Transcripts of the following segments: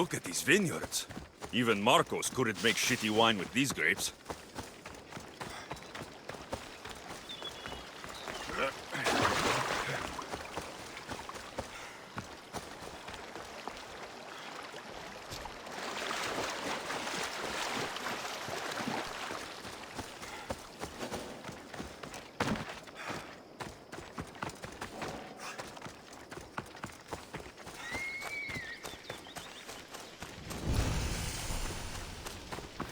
Look at these vineyards. Even Marcos couldn't make shitty wine with these grapes.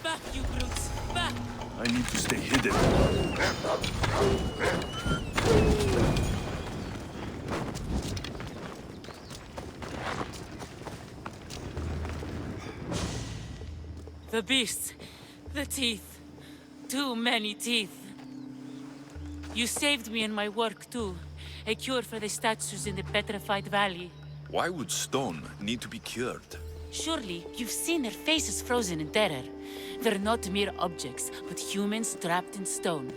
Back, you brutes! Back! I need to stay hidden. The beasts! The teeth! Too many teeth! You saved me in my work, too. A cure for the statues in the Petrified Valley. Why would stone need to be cured? Surely, you've seen their faces frozen in terror. They're not mere objects, but humans trapped in stone.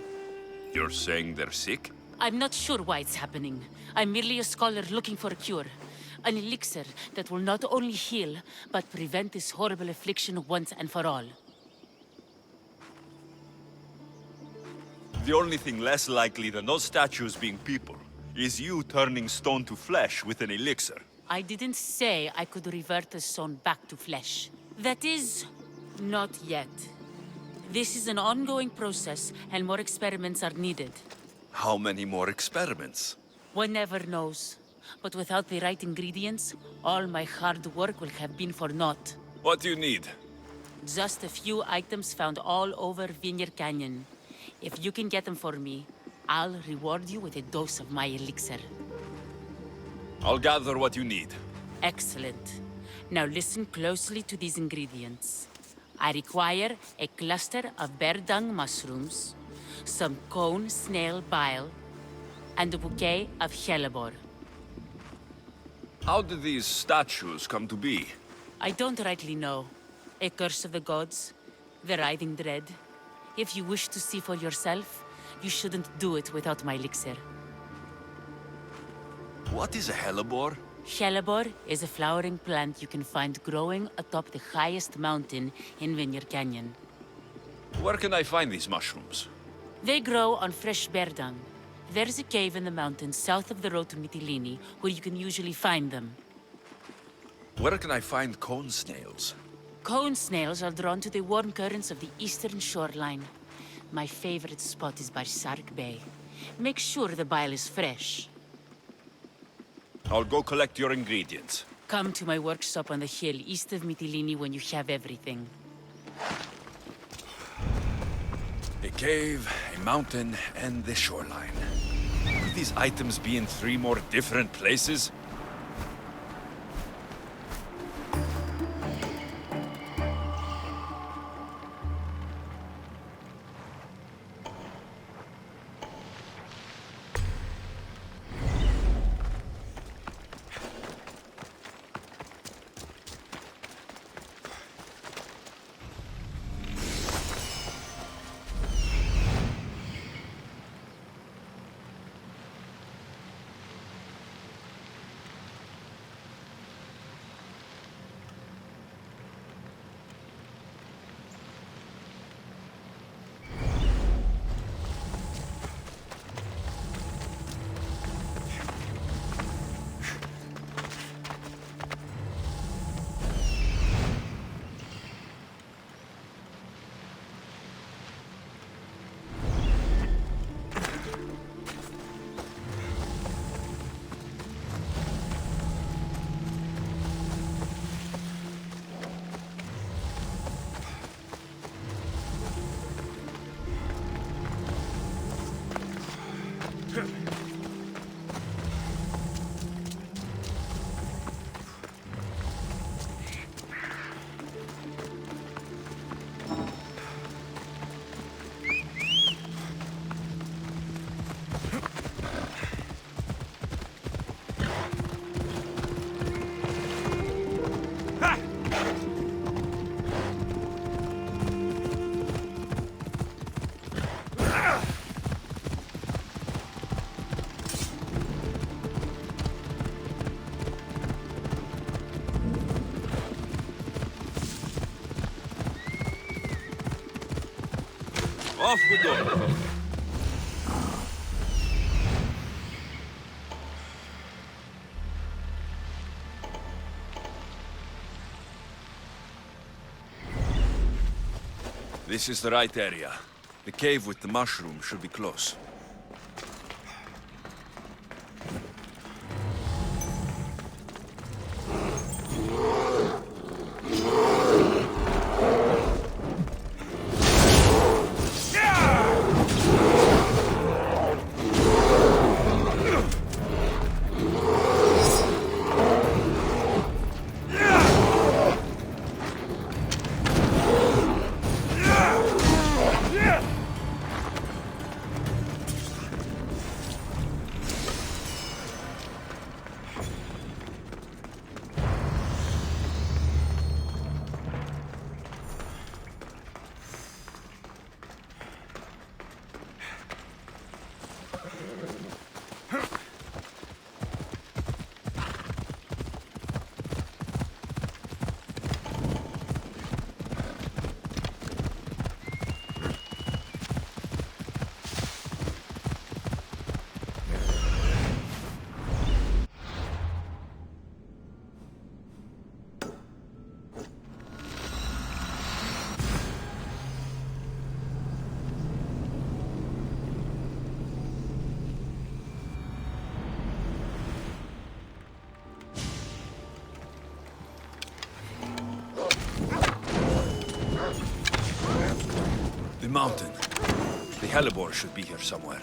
You're saying they're sick? I'm not sure why it's happening. I'm merely a scholar looking for a cure. An elixir that will not only heal, but prevent this horrible affliction once and for all. The only thing less likely than those statues being people is you turning stone to flesh with an elixir. I didn't say I could revert the stone back to flesh. That is, not yet. This is an ongoing process, and more experiments are needed. How many more experiments? One never knows. But without the right ingredients, all my hard work will have been for naught. What do you need? Just a few items found all over Vineyard Canyon. If you can get them for me, I'll reward you with a dose of my elixir. I'll gather what you need. Excellent. Now listen closely to these ingredients. I require a cluster of bear dung mushrooms, some cone snail bile, and a bouquet of hellebore. How did these statues come to be? I don't rightly know. A curse of the gods, the writhing dread. If you wish to see for yourself, you shouldn't do it without my elixir. What is a hellebore? Hellebore is a flowering plant you can find growing atop the highest mountain in Vineyard Canyon. Where can I find these mushrooms? They grow on fresh bear dung. There's a cave in the mountains south of the road to Mytilene where you can usually find them. Where can I find cone snails? Cone snails are drawn to the warm currents of the eastern shoreline. My favorite spot is by Sark Bay. Make sure the bile is fresh. I'll go collect your ingredients. Come to my workshop on the hill east of Mytilene when you have everything. A cave, a mountain, and the shoreline. Could these items be in 3 more different places? Off we go. This is the right area. The cave with the mushroom should be close. The mountain. The hellebore should be here somewhere.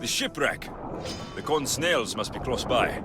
The shipwreck. The corn snails must be close by.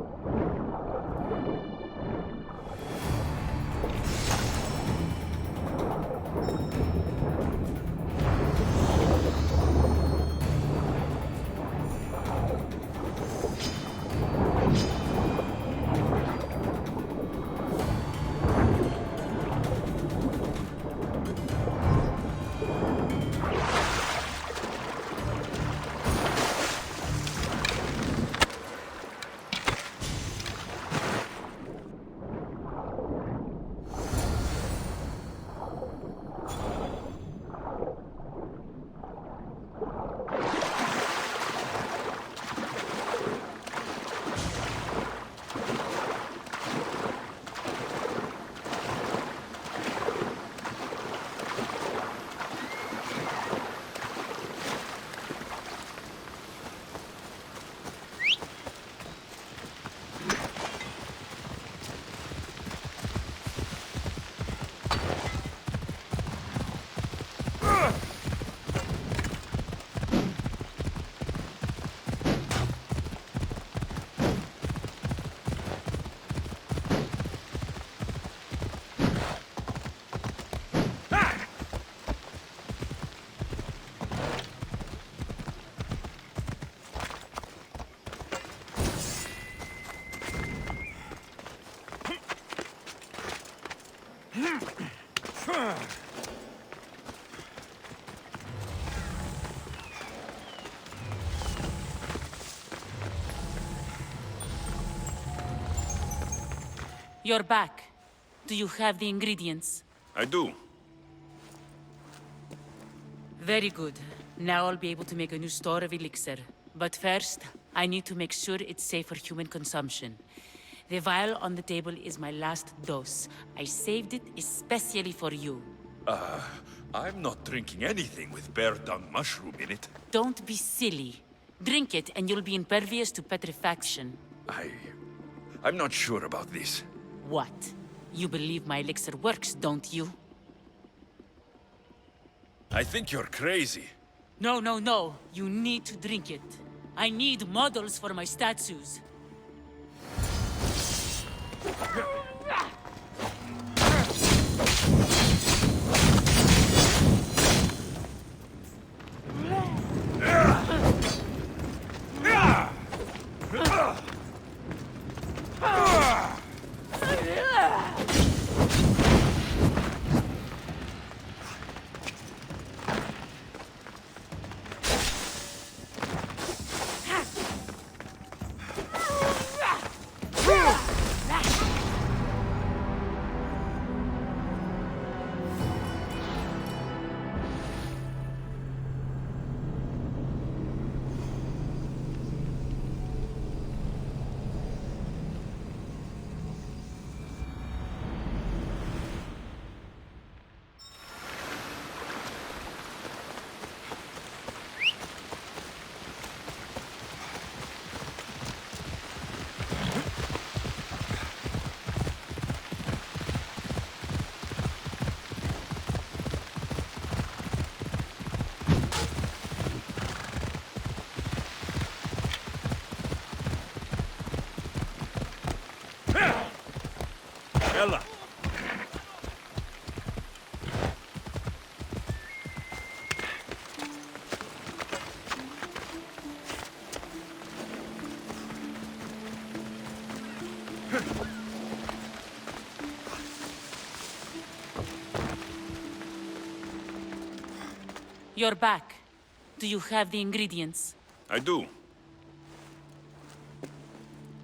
You're back. Do you have the ingredients? I do. Very good. Now I'll be able to make a new store of elixir. But first, I need to make sure it's safe for human consumption. The vial on the table is my last dose. I saved it especially for you. I'm not drinking anything with bear dung mushroom in it. Don't be silly. Drink it and you'll be impervious to petrifaction. I'm not sure about this. What? You believe my elixir works, don't you? I think you're crazy. No, no, no. You need to drink it. I need models for my statues. Ella! You're back. Do you have the ingredients? I do.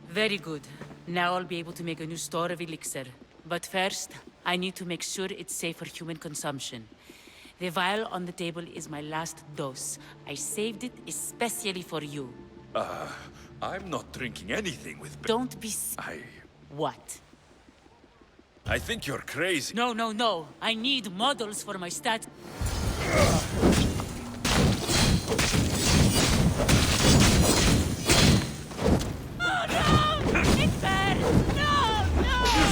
Very good. Now I'll be able to make a new store of elixir. But first, I need to make sure it's safe for human consumption. The vial on the table is my last dose. I saved it especially for you. I'm not drinking anything with Don't be What? I think you're crazy. No, no, no. I need models for my stat. Oh no! It's bad! No! No!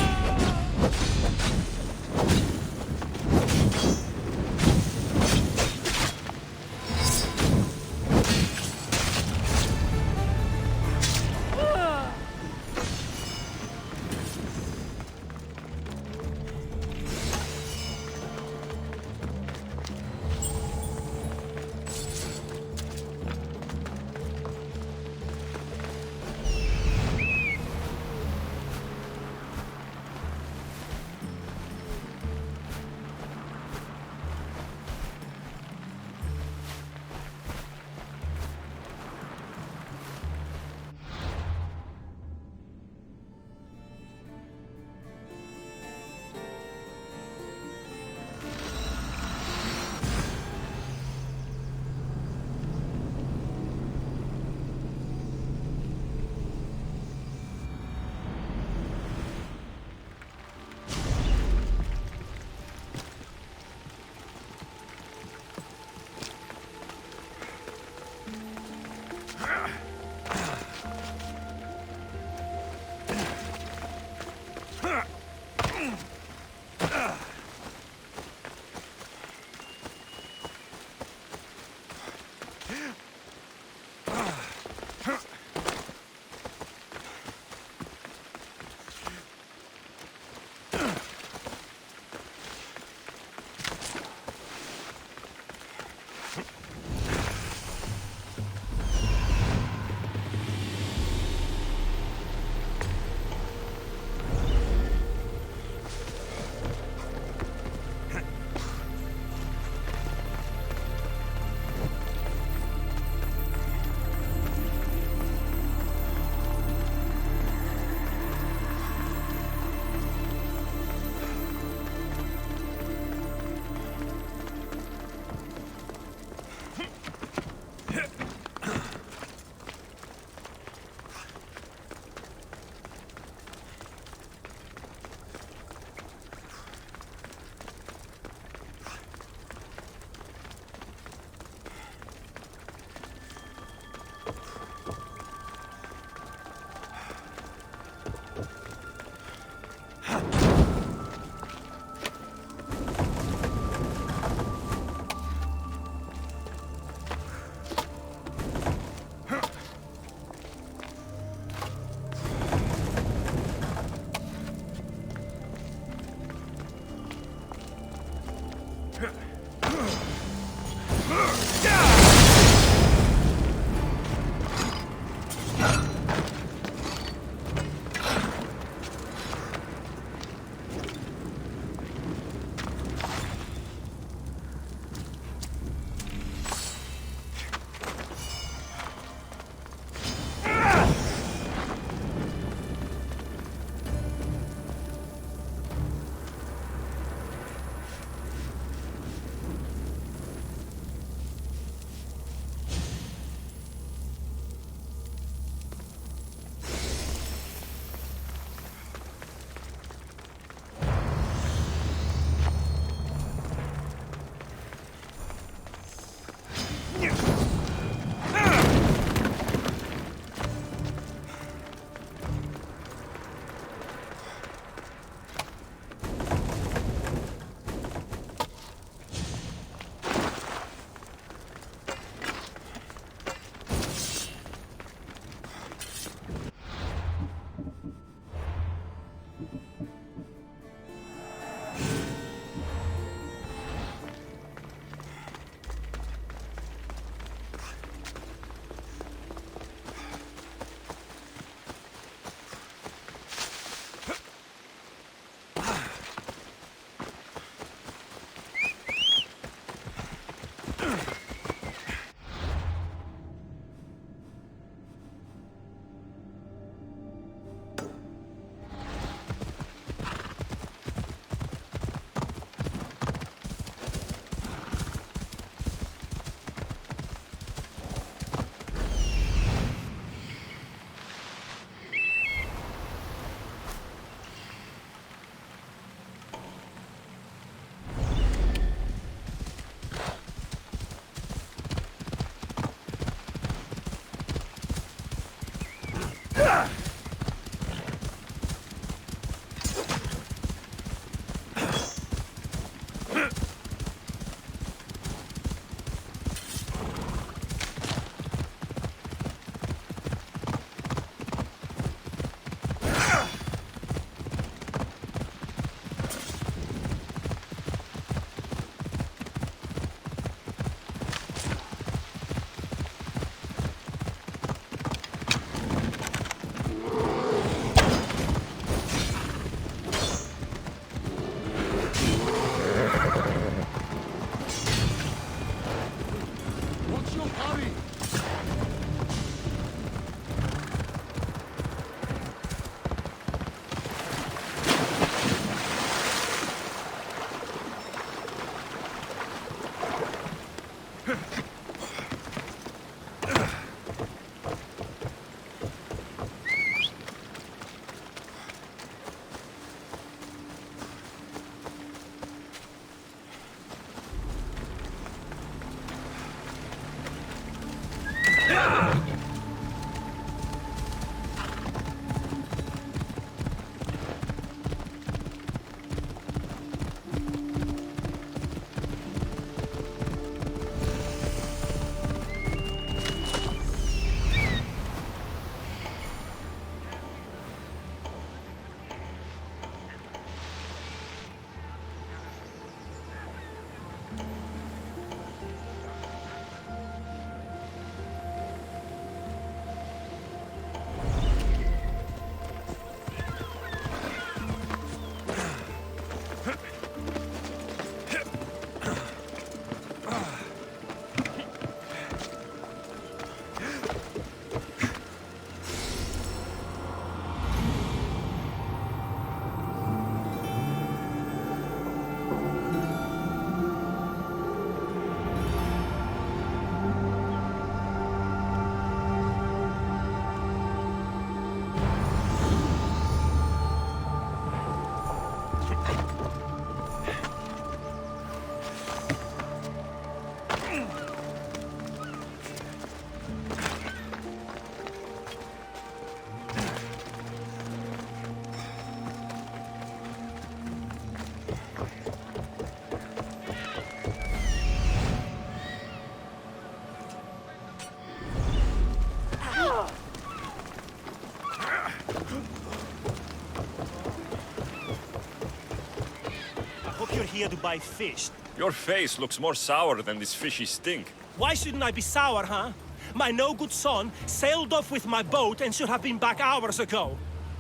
Hope you're here to buy fish. Your face looks more sour than this fishy stink. Why shouldn't I be sour, huh? My no-good son sailed off with my boat and should have been back hours ago.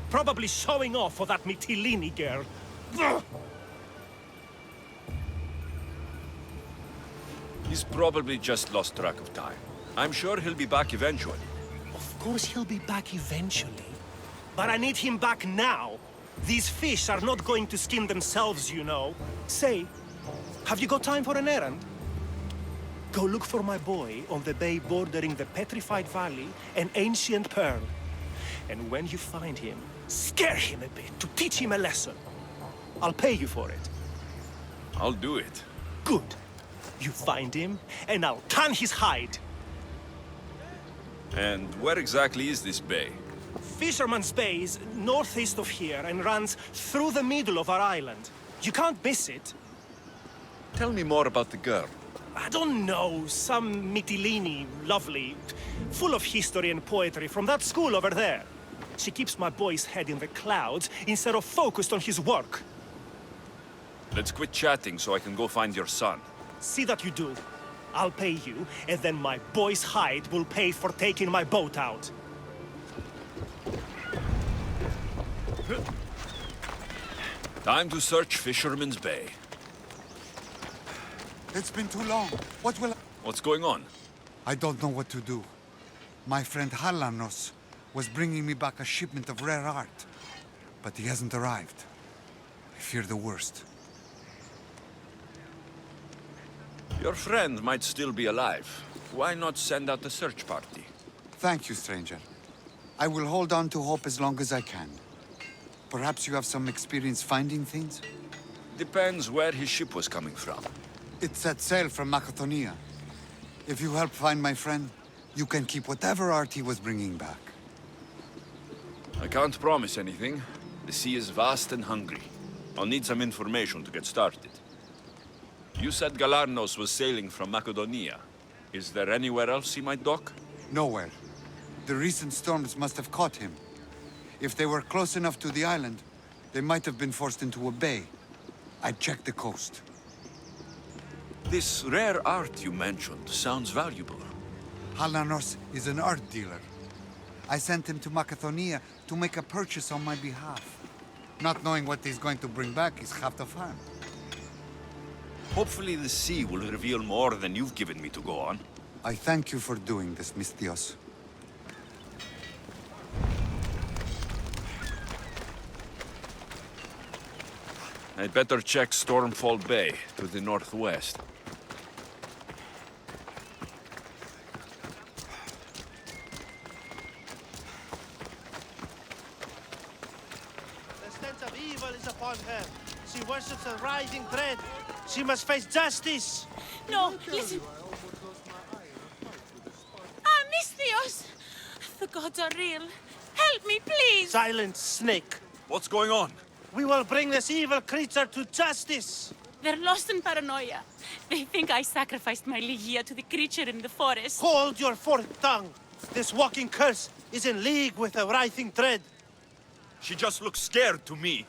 Probably showing off for that Mytilene girl. Ugh. He's probably just lost track of time. I'm sure he'll be back eventually. Of course he'll be back eventually. But I need him back now. These fish are not going to skin themselves, you know. Say, have you got time for an errand? Go look for my boy on the bay bordering the Petrified Valley and Ancient Pearl. And when you find him, scare him a bit to teach him a lesson. I'll pay you for it. I'll do it. Good. You find him, and I'll tan his hide. And where exactly is this bay? Fisherman's Bay is northeast of here and runs through the middle of our island. You can't miss it. Tell me more about the girl. I don't know, some Mytilene, lovely, full of history and poetry from that school over there. She keeps my boy's head in the clouds instead of focused on his work. Let's quit chatting so I can go find your son. See that you do. I'll pay you, and then my boy's hide will pay for taking my boat out. Time to search Fisherman's Bay. It's been too long. What will What's going on? I don't know what to do. My friend Halanos was bringing me back a shipment of rare art, but he hasn't arrived. I fear the worst. Your friend might still be alive. Why not send out a search party? Thank you, stranger. I will hold on to hope as long as I can. Perhaps you have some experience finding things? Depends where his ship was coming from. It set sail from Macedonia. If you help find my friend, you can keep whatever art he was bringing back. I can't promise anything. The sea is vast and hungry. I'll need some information to get started. You said Galarnos was sailing from Macedonia. Is there anywhere else he might dock? Nowhere. The recent storms must have caught him. If they were close enough to the island, they might have been forced into a bay. I'd check the coast. This rare art you mentioned sounds valuable. Halanos is an art dealer. I sent him to Macedonia to make a purchase on my behalf. Not knowing what he's going to bring back is half the fun. Hopefully the sea will reveal more than you've given me to go on. I thank you for doing this, Misthios. I'd better check Stormfall Bay to the northwest. The sense of evil is upon her. She worships a rising dread. She must face justice. No, listen. Ah, Mr. gods are real. Help me, please! Silence, snake. What's going on? We will bring this evil creature to justice. They're lost in paranoia. They think I sacrificed my Ligia to the creature in the forest. Hold your forked tongue. This walking curse is in league with a writhing dread. She just looks scared to me.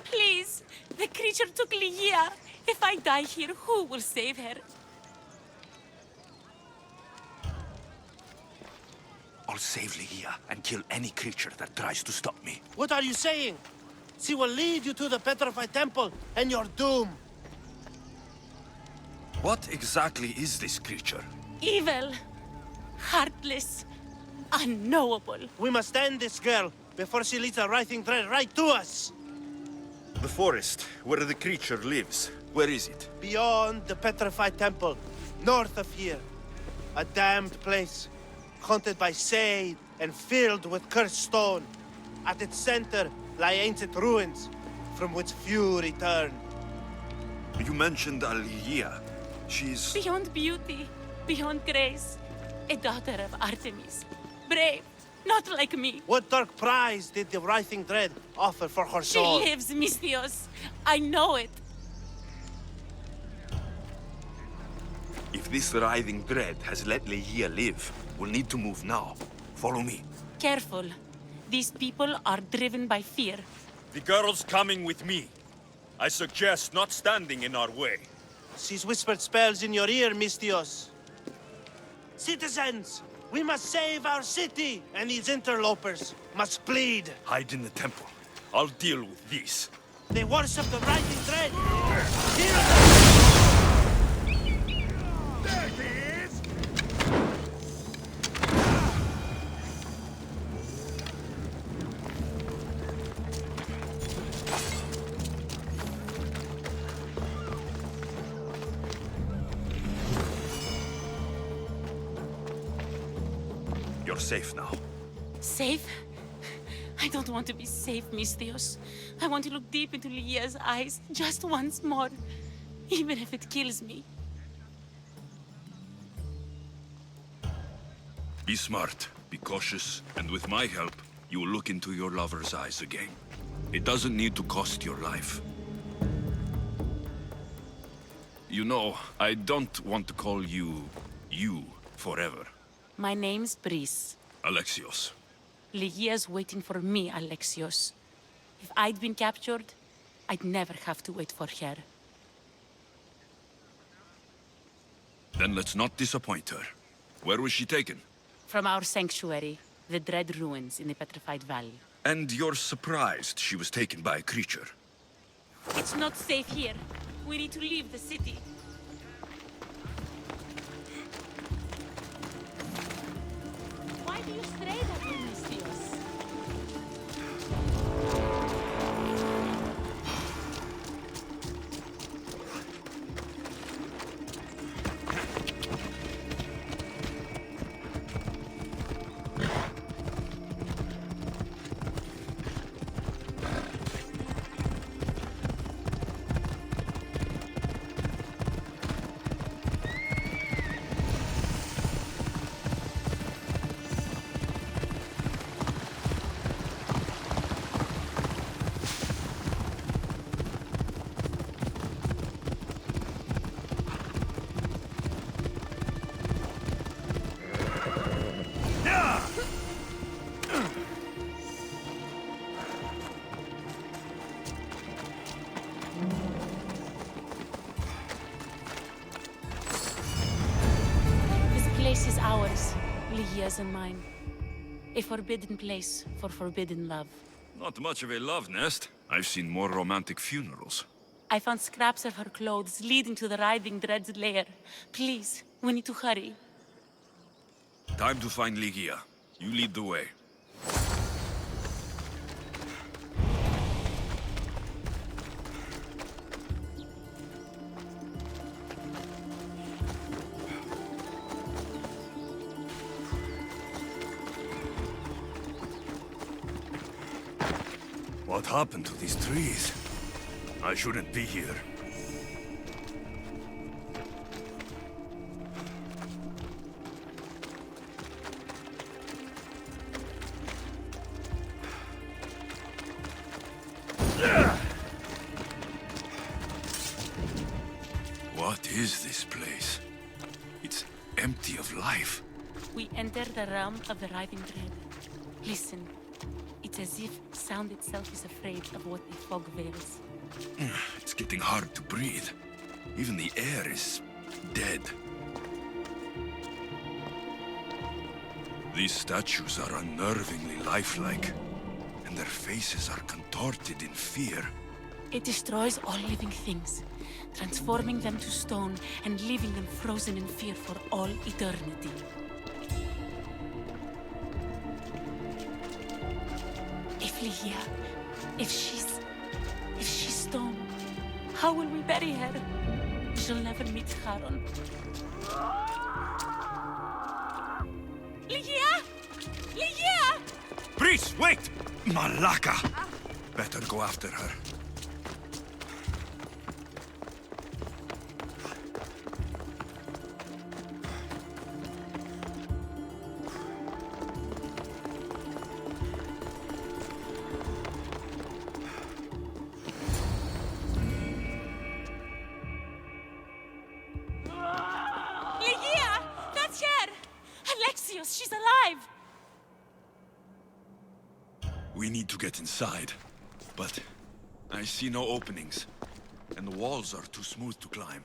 Please! The creature took Ligia. If I die here, who will save her? I'll save Ligia and kill any creature that tries to stop me. What are you saying? She will lead you to the petrified temple and your doom. What exactly is this creature? Evil. Heartless. Unknowable. We must end this girl before she leads a writhing dread right to us. The forest, where the creature lives. Where is it? Beyond the petrified temple, north of here. A damned place, haunted by shade and filled with cursed stone. At its center lie ancient ruins, from which few return. You mentioned Ligia. She's... Beyond beauty, beyond grace. A daughter of Artemis. Brave, not like me. What dark prize did the writhing dread offer for her She soul? lives, Mystios. I know it. If this writhing dread has let Ligia live, we'll need to move now. Follow me. Careful. These people are driven by fear. The girl's coming with me. I suggest not standing in our way. She's whispered spells in your ear, Mystios. Citizens, we must save our city, and these interlopers must bleed. Hide in the temple. I'll deal with this. They worship the writhing dread. Hear them! You're safe now. Safe? I don't want to be safe, Mystios. I want to look deep into Ligia's eyes just once more, even if it kills me. Be smart, be cautious, and with my help, you will look into your lover's eyes again. It doesn't need to cost your life. You know, I don't want to call you forever. My name's Brice. Alexios. Ligia's waiting for me, Alexios. If I'd been captured, I'd never have to wait for her. Then let's not disappoint her. Where was she taken? From our sanctuary, the Dread Ruins in the Petrified Valley. And you're surprised she was taken by a creature. It's not safe here. We need to leave the city. Why do you stray at me, Mystios? This is ours, Ligia's and mine. A forbidden place for forbidden love. Not much of a love nest. I've seen more romantic funerals. I found scraps of her clothes leading to the writhing dread's lair. Please, we need to hurry. Time to find Ligia. You lead the way. What happened to these trees? I shouldn't be here. Enter the realm of the writhing dread. Listen. It's as if sound itself is afraid of what the fog veils. It's getting hard to breathe. Even the air is dead. These statues are unnervingly lifelike, and their faces are contorted in fear. It destroys all living things, transforming them to stone and leaving them frozen in fear for all eternity. If Ligia, if she's stone, how will we bury her? She'll never meet Charon. Ligia! Ligia! Priest, wait! Malaka! Better go after her. Ligia! That's her! Alexios, she's alive! We need to get inside, but I see no openings, and the walls are too smooth to climb.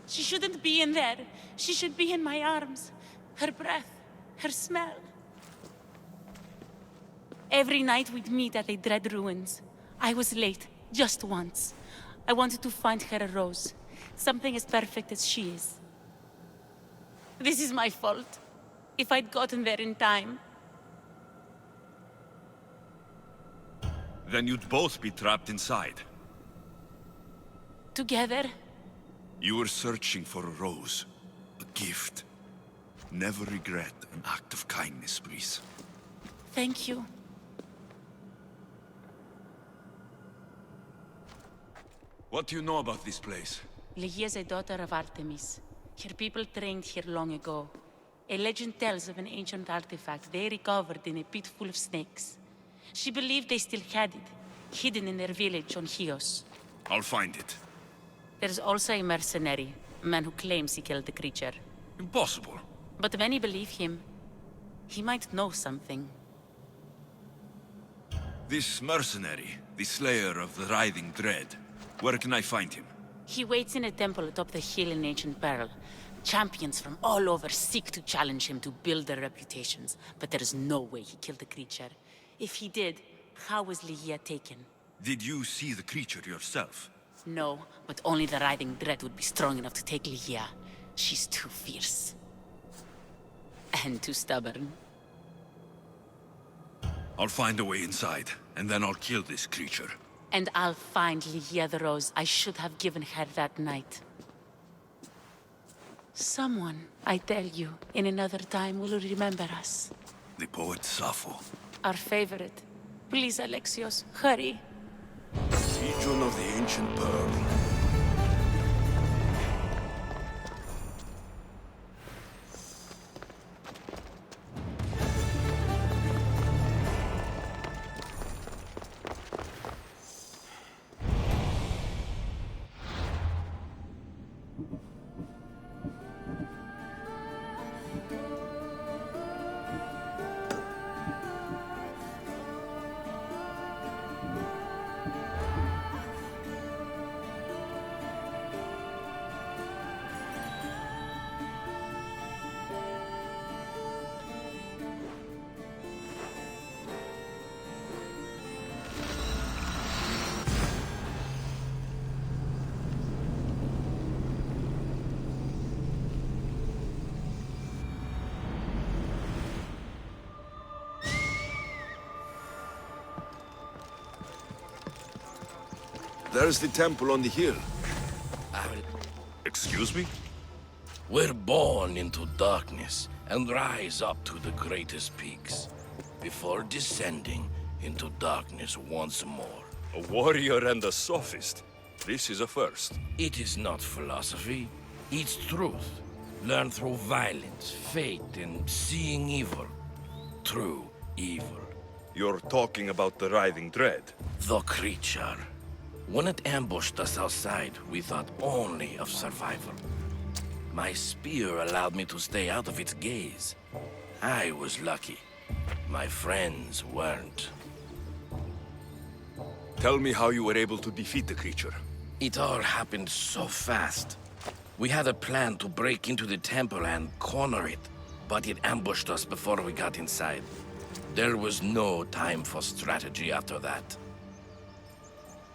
She shouldn't be in there. She should be in my arms. Her breath, her smell. Every night we'd meet at the dread ruins. I was late, just once. I wanted to find her a rose. Something as perfect as she is. This is my fault. If I'd gotten there in time. Then you'd both be trapped inside. Together? You were searching for a rose, a gift. Never regret an act of kindness, please. Thank you. What do you know about this place? Ligia is a daughter of Artemis. Her people trained here long ago. A legend tells of an ancient artifact they recovered in a pit full of snakes. She believed they still had it, hidden in their village on Chios. I'll find it. There's also a mercenary, a man who claims he killed the creature. Impossible. But many believe him. He might know something. This mercenary, the slayer of the writhing dread, where can I find him? He waits in a temple atop the hill in ancient peril. Champions from all over seek to challenge him to build their reputations, but there is no way he killed the creature. If he did, how was Ligia taken? Did you see the creature yourself? No, but only the writhing dread would be strong enough to take Ligia. She's too fierce. And too stubborn. I'll find a way inside, and then I'll kill this creature. And I'll find Ligia the rose I should have given her that night. Someone, I tell you, in another time will remember us. The poet Sappho. Our favorite. Please, Alexios, hurry. Region of the ancient pearl. There's the temple on the hill. Excuse me? We're born into darkness and rise up to the greatest peaks, before descending into darkness once more. A warrior and a sophist. This is a first. It is not philosophy, it's truth. Learned through violence, fate, and seeing evil. True evil. You're talking about the writhing dread. The creature. When it ambushed us outside, we thought only of survival. My spear allowed me to stay out of its gaze. I was lucky. My friends weren't. Tell me how you were able to defeat the creature. It all happened so fast. We had a plan to break into the temple and corner it, but it ambushed us before we got inside. There was no time for strategy after that.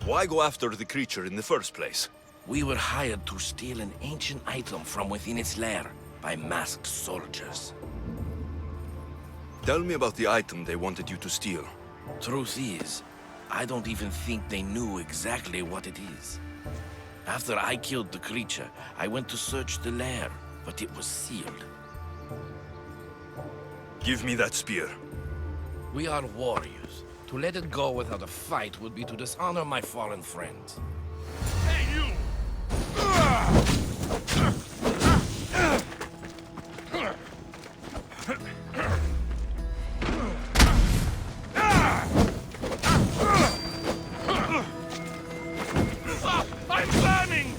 Why go after the creature in the first place? We were hired to steal an ancient item from within its lair by masked soldiers. Tell me about the item they wanted you to steal. Truth is, I don't even think they knew exactly what it is. After I killed the creature, I went to search the lair, but it was sealed. Give me that spear. We are warriors. To let it go without a fight would be to dishonor my fallen friends. Hey, you! I'm burning!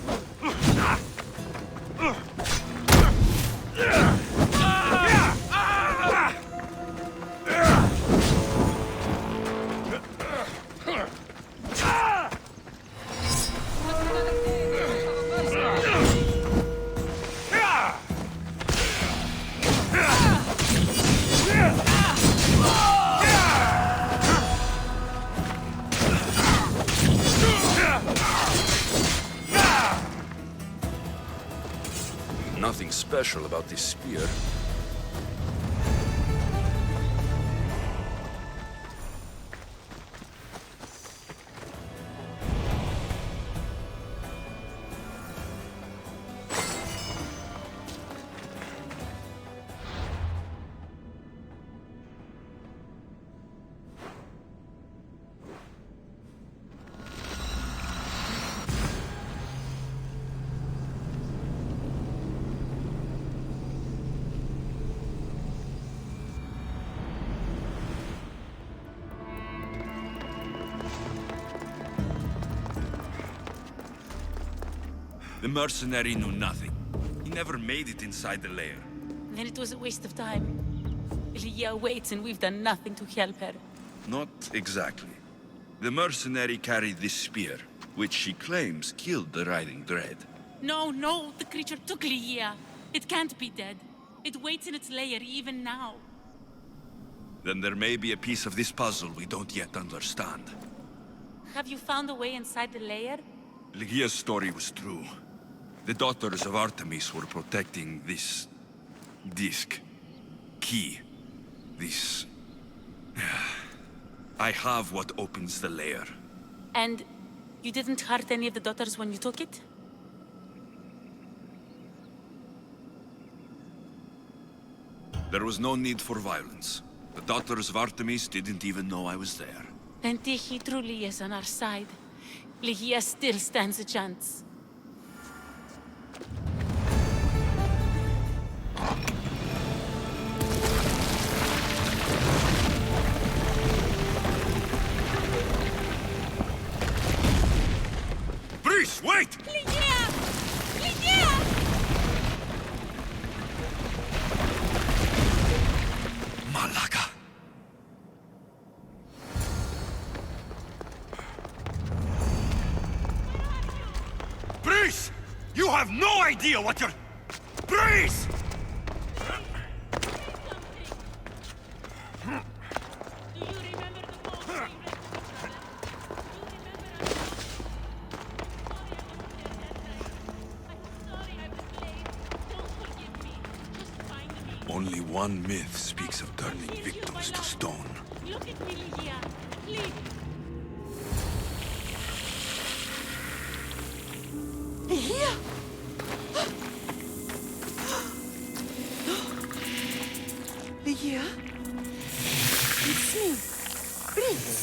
Nothing special about this spear. The mercenary knew nothing. He never made it inside the lair. Then it was a waste of time. Lygia waits and we've done nothing to help her. Not exactly. The mercenary carried this spear, which she claims killed the riding dread. No, no, the creature took Lygia. It can't be dead. It waits in its lair even now. Then there may be a piece of this puzzle we don't yet understand. Have you found a way inside the lair? Lygia's story was true. The daughters of Artemis were protecting this... disc. Key. This... I have what opens the lair. And you didn't hurt any of the daughters when you took it? There was no need for violence. The daughters of Artemis didn't even know I was there. Then Tyche truly is on our side. Lygia still stands a chance. Breeze, wait! Lygia! Lygia! Malaga. Breeze! You have no idea what you're... Breeze! Do you remember the poem we read to each other? Do you remember... I'm sorry I was late. Don't forgive me. Just find me. Only one myth speaks of turning victims to stone. Look at me, Lygia. Please. Here? Lygia? It's me, Prince.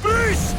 Breeze!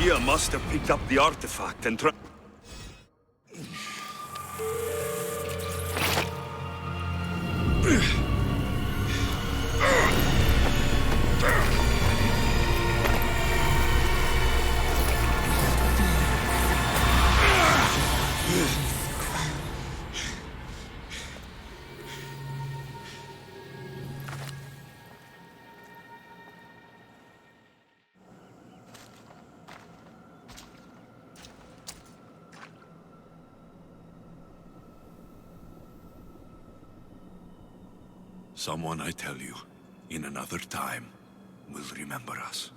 Lehia must have picked up the artifact and someone, I tell you, in another time, will remember us.